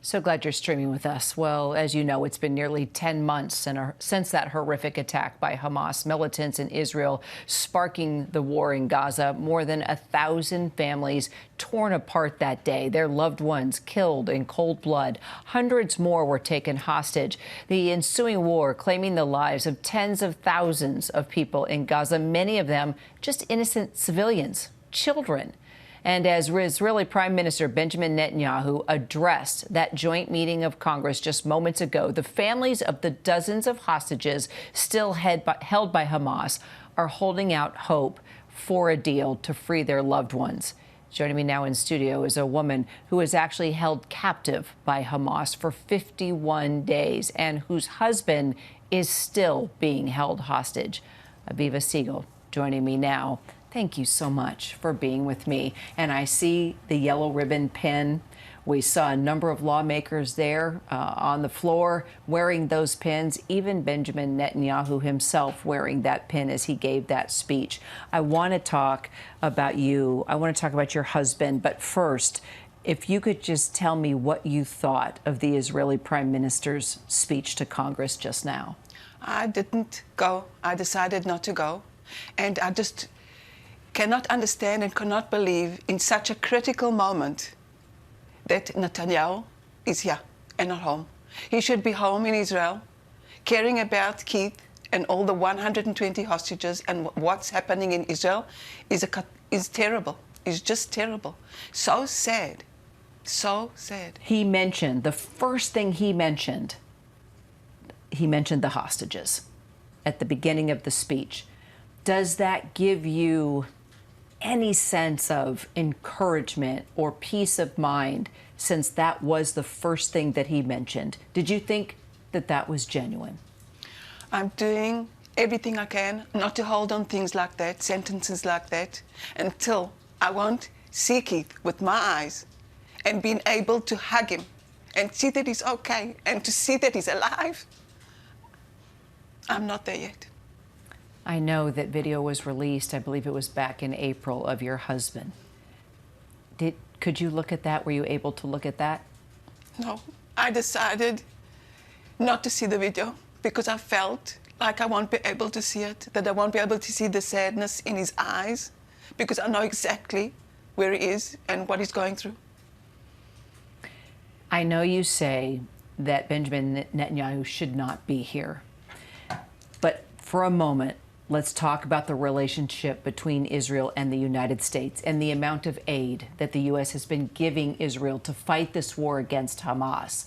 So glad you're streaming with us. Well, as you know, it's been nearly 10 months since that horrific attack by Hamas militants in Israel, sparking the war in Gaza. More than 1,000 families torn apart that day, their loved ones killed in cold blood. Hundreds more were taken hostage. The ensuing war claiming the lives of tens of thousands of people in Gaza, many of them just innocent civilians, children. And as Israeli Prime Minister Benjamin Netanyahu addressed that joint meeting of Congress just moments ago, the families of the dozens of hostages still held by Hamas are holding out hope for a deal to free their loved ones. Joining me now in studio is a woman who was actually held captive by Hamas for 51 days and whose husband is still being held hostage. Aviva Siegel joining me now. Thank you so much for being with me. And I see the yellow ribbon pin. We saw a number of lawmakers there on the floor wearing those pins, even Benjamin Netanyahu himself wearing that pin as he gave that speech. I want to talk about you. I want to talk about your husband. But first, if you could just tell me what you thought of the Israeli Prime Minister's speech to Congress just now. I didn't go. I decided not to go. And I just cannot understand and cannot believe in such a critical moment that Netanyahu is here and not home. He should be home in Israel, caring about Keith and all the 120 hostages, and what's happening in Israel is terrible. It's just terrible. So sad. So sad. He mentioned, the first thing he mentioned the hostages at the beginning of the speech. Does that give you any sense of encouragement or peace of mind, since that was the first thing that he mentioned? Did you think that that was genuine? I'm doing everything I can not to hold on things like that, sentences like that, until I won't see Keith with my eyes and being able to hug him and see that he's okay and to see that he's alive. I'm not there yet. I know that video was released, I believe it was back in April, of your husband. Could you look at that? Were you able to look at that? No, I decided not to see the video because I felt like I won't be able to see it, that I won't be able to see the sadness in his eyes, because I know exactly where he is and what he's going through. I know you say that Benjamin Netanyahu should not be here, but for a moment, let's talk about the relationship between Israel and the United States and the amount of aid that the U.S. has been giving Israel to fight this war against Hamas.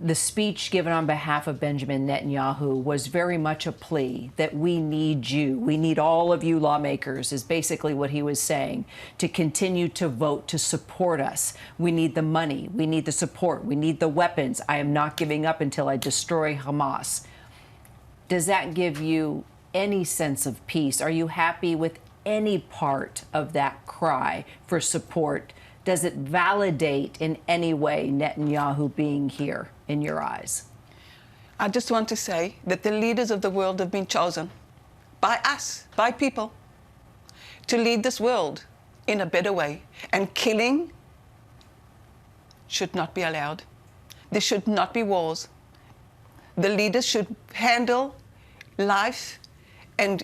The speech given on behalf of Benjamin Netanyahu was very much a plea that we need you. We need all of you lawmakers, is basically what he was saying, to continue to vote to support us. We need the money. We need the support. We need the weapons. I am not giving up until I destroy Hamas. Does that give you any sense of peace? Are you happy with any part of that cry for support? Does it validate in any way Netanyahu being here in your eyes? I just want to say that the leaders of the world have been chosen by us, by people, to lead this world in a better way. And killing should not be allowed. There should not be wars. The leaders should handle life and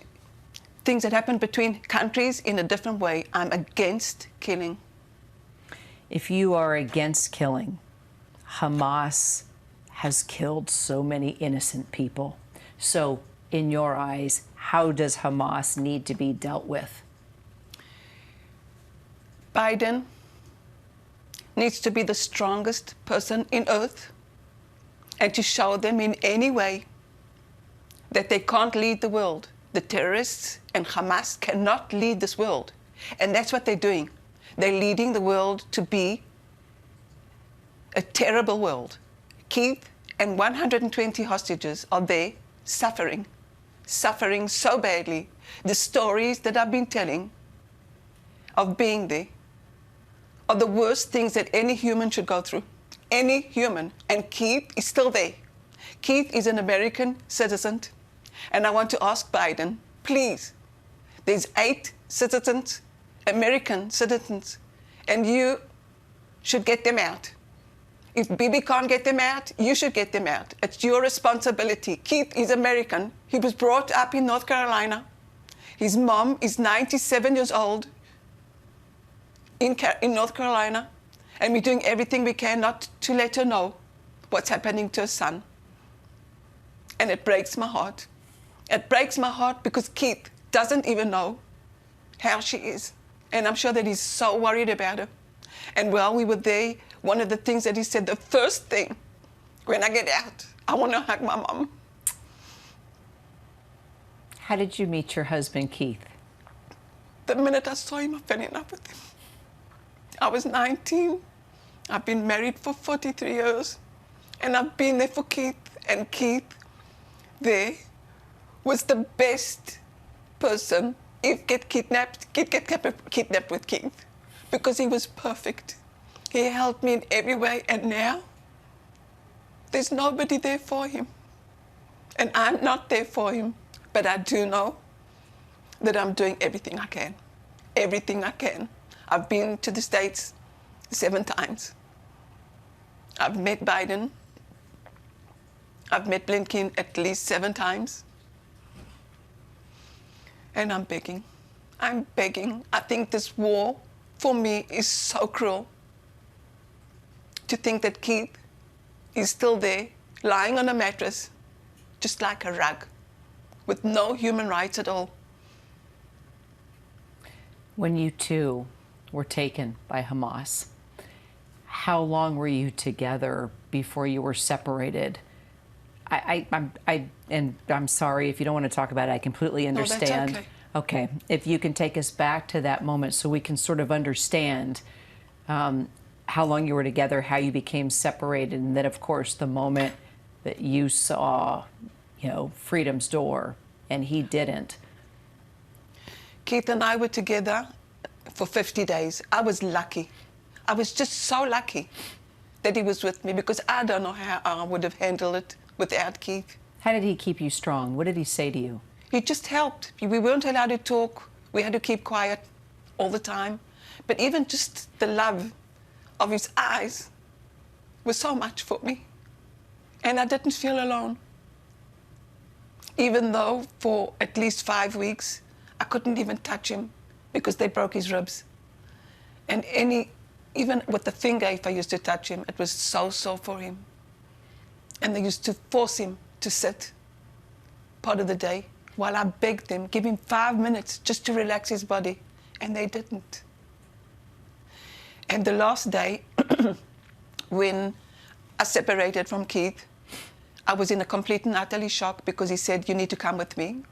things that happen between countries in a different way. I'm against killing. If you are against killing, Hamas has killed so many innocent people. So, in your eyes, how does Hamas need to be dealt with? Biden needs to be the strongest person in earth and to show them in any way that they can't lead the world. The terrorists and Hamas cannot lead this world. And that's what they're doing. They're leading the world to be a terrible world. Keith and 120 hostages are there suffering so badly. The stories that I've been telling of being there are the worst things that any human should go through. Any human. And Keith is still there. Keith is an American citizen. And I want to ask Biden, please, there's 8 citizens, American citizens, and you should get them out. If Bibi can't get them out, you should get them out. It's your responsibility. Keith is American. He was brought up in North Carolina. His mom is 97 years old in North Carolina, and we're doing everything we can not to let her know what's happening to her son. And it breaks my heart. It breaks my heart because Keith doesn't even know how she is. And I'm sure that he's so worried about her. And while we were there, one of the things that he said, the first thing, when I get out, I want to hug my mom. How did you meet your husband, Keith? The minute I saw him, I fell in love with him. I was 19. I've been married for 43 years. And I've been there for Keith. And Keith, there, was the best person. If get kidnapped, get kidnapped with Keith. Because he was perfect. He helped me in every way. And now, there's nobody there for him. And I'm not there for him. But I do know that I'm doing everything I can. Everything I can. I've been to the States 7 times. I've met Biden. I've met Blinken at least 7 times. And I'm begging. I'm begging. I think this war, for me, is so cruel. To think that Keith is still there, lying on a mattress, just like a rug, with no human rights at all. When you two were taken by Hamas, how long were you together before you were separated? I'm sorry if you don't want to talk about it. I completely understand. No, that's okay. If you can take us back to that moment so we can sort of understand how long you were together, how you became separated, and then, of course, the moment that you saw, freedom's door, and he didn't. Keith and I were together for 50 days. I was lucky. I was just so lucky that he was with me, because I don't know how I would have handled it without Keith. How did he keep you strong? What did he say to you? He just helped. We weren't allowed to talk. We had to keep quiet all the time. But even just the love of his eyes was so much for me. And I didn't feel alone. Even though for at least 5 weeks, I couldn't even touch him because they broke his ribs. And even with the finger, if I used to touch him, it was so sore for him. And they used to force him to sit part of the day while I begged them, give him 5 minutes just to relax his body. And they didn't. And the last day, when I separated from Keith, I was in a complete and utterly shock, because he said, you need to come with me.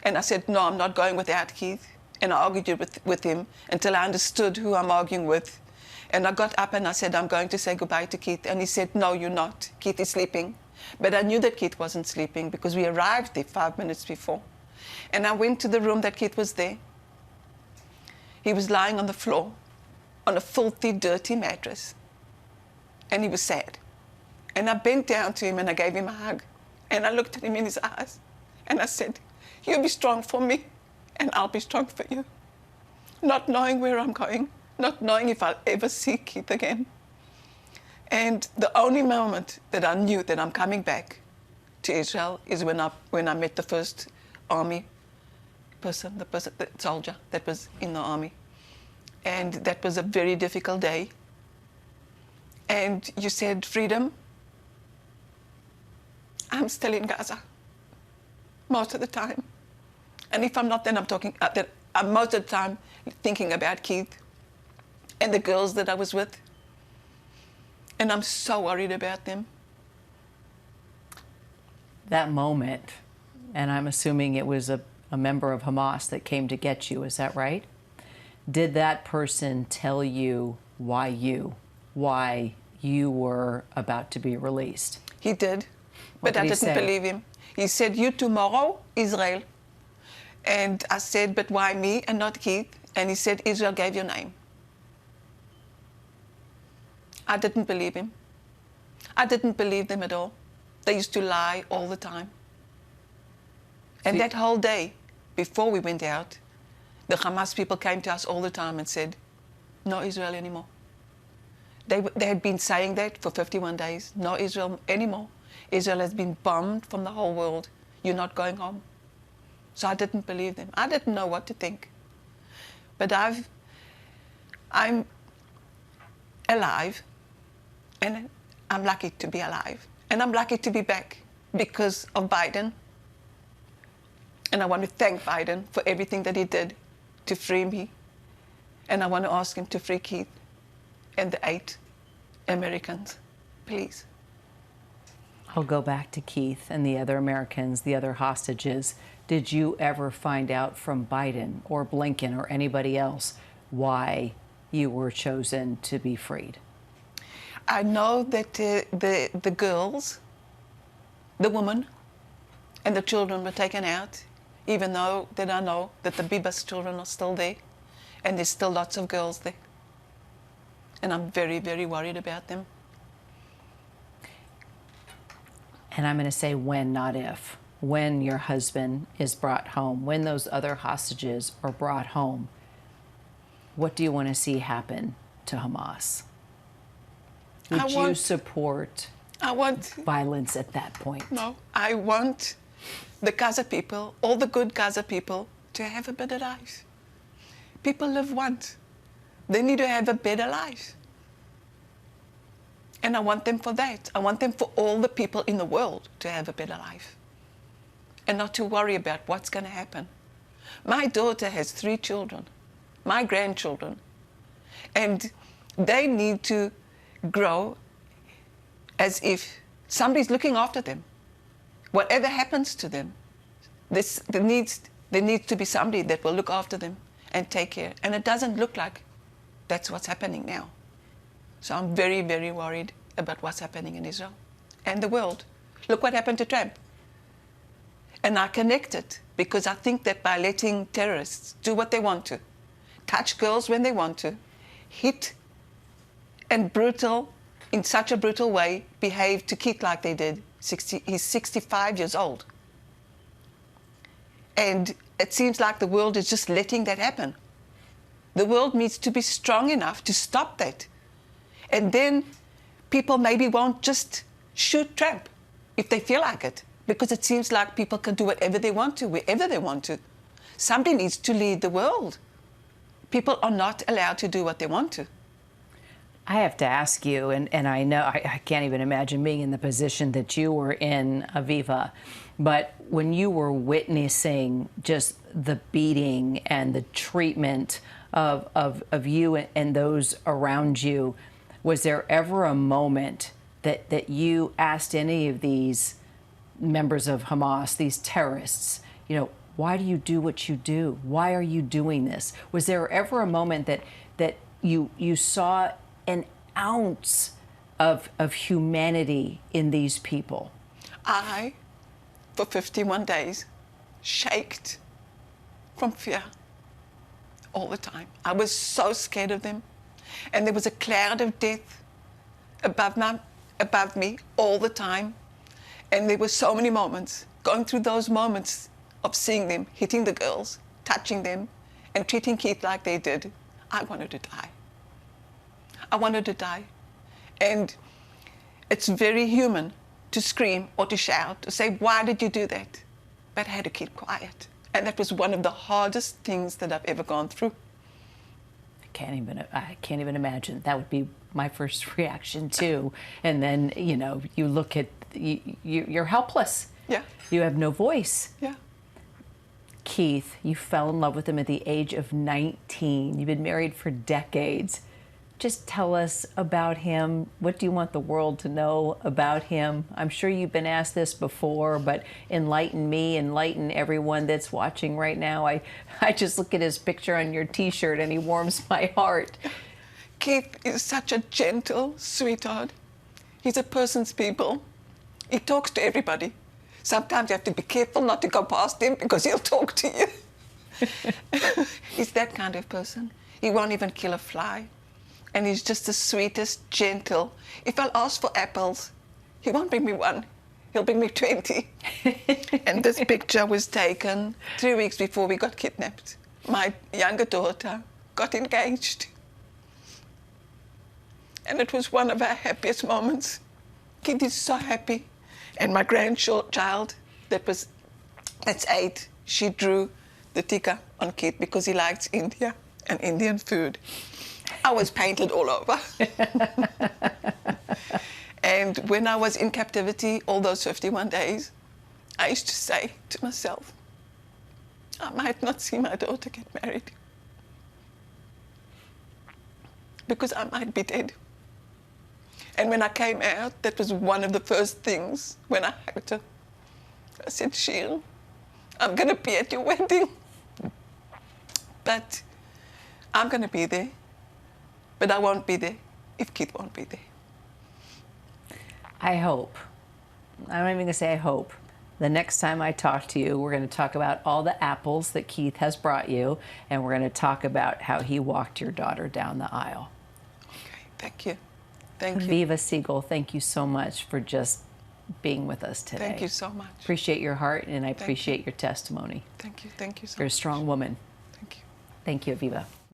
And I said, no, I'm not going without Keith. And I argued with him until I understood who I'm arguing with. And I got up and I said, I'm going to say goodbye to Keith. And he said, no, you're not. Keith is sleeping. But I knew that Keith wasn't sleeping because we arrived there 5 minutes before. And I went to the room that Keith was there. He was lying on the floor on a filthy, dirty mattress. And he was sad. And I bent down to him and I gave him a hug. And I looked at him in his eyes. And I said, you be strong for me, and I'll be strong for you. Not knowing where I'm going, not knowing if I'll ever see Keith again. And the only moment that I knew that I'm coming back to Israel is when I met the first army person, the soldier that was in the army. And that was a very difficult day. And you said, freedom. I'm still in Gaza most of the time. And if I'm not, then I'm most of the time thinking about Keith and the girls that I was with. And I'm so worried about them. That moment, and I'm assuming it was a member of Hamas that came to get you, is that right? Did that person tell you why you were about to be released? He did, but I didn't believe him. He said, you tomorrow, Israel. And I said, but why me and not Keith? And he said, Israel gave your name. I didn't believe him. I didn't believe them at all. They used to lie all the time. And that whole day, before we went out, the Hamas people came to us all the time and said, no Israel anymore. They had been saying that for 51 days. No Israel anymore. Israel has been bombed from the whole world. You're not going home. So I didn't believe them. I didn't know what to think. But I'm alive, and I'm lucky to be alive. And I'm lucky to be back because of Biden. And I want to thank Biden for everything that he did to free me. And I want to ask him to free Keith and the 8 Americans, please. I'll go back to Keith and the other Americans, the other hostages. Did you ever find out from Biden or Blinken or anybody else why you were chosen to be freed? I know that the girls, the women, and the children were taken out, even though that I know that the Bibas children are still there, and there's still lots of girls there. And I'm very, very worried about them. And I'm going to say when, not if. When your husband is brought home, when those other hostages are brought home, what do you want to see happen to Hamas? Would you support violence at that point? No, I want the Gaza people, all the good Gaza people, to have a better life. People live once. They need to have a better life. And I want them for that. I want them for all the people in the world to have a better life and not to worry about what's going to happen. My daughter has 3 children, my grandchildren, and they need to grow as if somebody's looking after them. Whatever happens to them, there needs to be somebody that will look after them and take care. And it doesn't look like that's what's happening now. So I'm very, very worried about what's happening in Israel and the world. Look what happened to Trump. And I connect it because I think that by letting terrorists do what they want to, touch girls when they want to, hit and in such a brutal way, behave to Keith like they did. He's 65 years old. And it seems like the world is just letting that happen. The world needs to be strong enough to stop that. And then people maybe won't just shoot Trump if they feel like it, because it seems like people can do whatever they want to, wherever they want to. Somebody needs to lead the world. People are not allowed to do what they want to. I have to ask you, and I know I can't even imagine being in the position that you were in, Aviva, but when you were witnessing just the beating and the treatment of you and those around you, was there ever a moment that you asked any of these members of Hamas, these terrorists, why do you do what you do? Why are you doing this? Was there ever a moment that you saw an ounce of humanity in these people? I, for 51 days, shaked from fear all the time. I was so scared of them. And there was a cloud of death above me all the time. And there were so many moments, going through those moments of seeing them, hitting the girls, touching them, and treating Keith like they did. I wanted to die. I wanted to die. And it's very human to scream or to shout, to say, why did you do that? But I had to keep quiet. And that was one of the hardest things that I've ever gone through. I can't even imagine. That would be my first reaction too. And then, you look at, you're helpless. Yeah. You have no voice. Yeah. Keith, you fell in love with him at the age of 19. You've been married for decades. Just tell us about him. What do you want the world to know about him? I'm sure you've been asked this before, but enlighten me, enlighten everyone that's watching right now. I just look at his picture on your T-shirt and he warms my heart. Keith is such a gentle sweetheart. He's a person's people. He talks to everybody. Sometimes you have to be careful not to go past him because he'll talk to you. He's that kind of person. He won't even kill a fly. And he's just the sweetest, gentle. If I'll ask for apples, he won't bring me one. He'll bring me 20. And this picture was taken 3 weeks before we got kidnapped. My younger daughter got engaged. And it was one of our happiest moments. Keith is so happy. And my grandchild, that's 8, she drew the tika on Keith because he likes India and Indian food. I was painted all over. And when I was in captivity all those 51 days, I used to say to myself, I might not see my daughter get married because I might be dead. And when I came out, that was one of the first things when I hugged her. I said, Sheil, I'm going to be at your wedding, but I'm going to be there. But I won't be there if Keith won't be there. I hope. I'm not even going to say I hope. The next time I talk to you, we're going to talk about all the apples that Keith has brought you, and we're going to talk about how he walked your daughter down the aisle. Okay, thank you. Thank you. Aviva Siegel, thank you so much for just being with us today. Thank you so much. Appreciate your heart, and I appreciate your testimony. Thank you. Thank you so much. You're a strong woman. Thank you. Thank you, Aviva.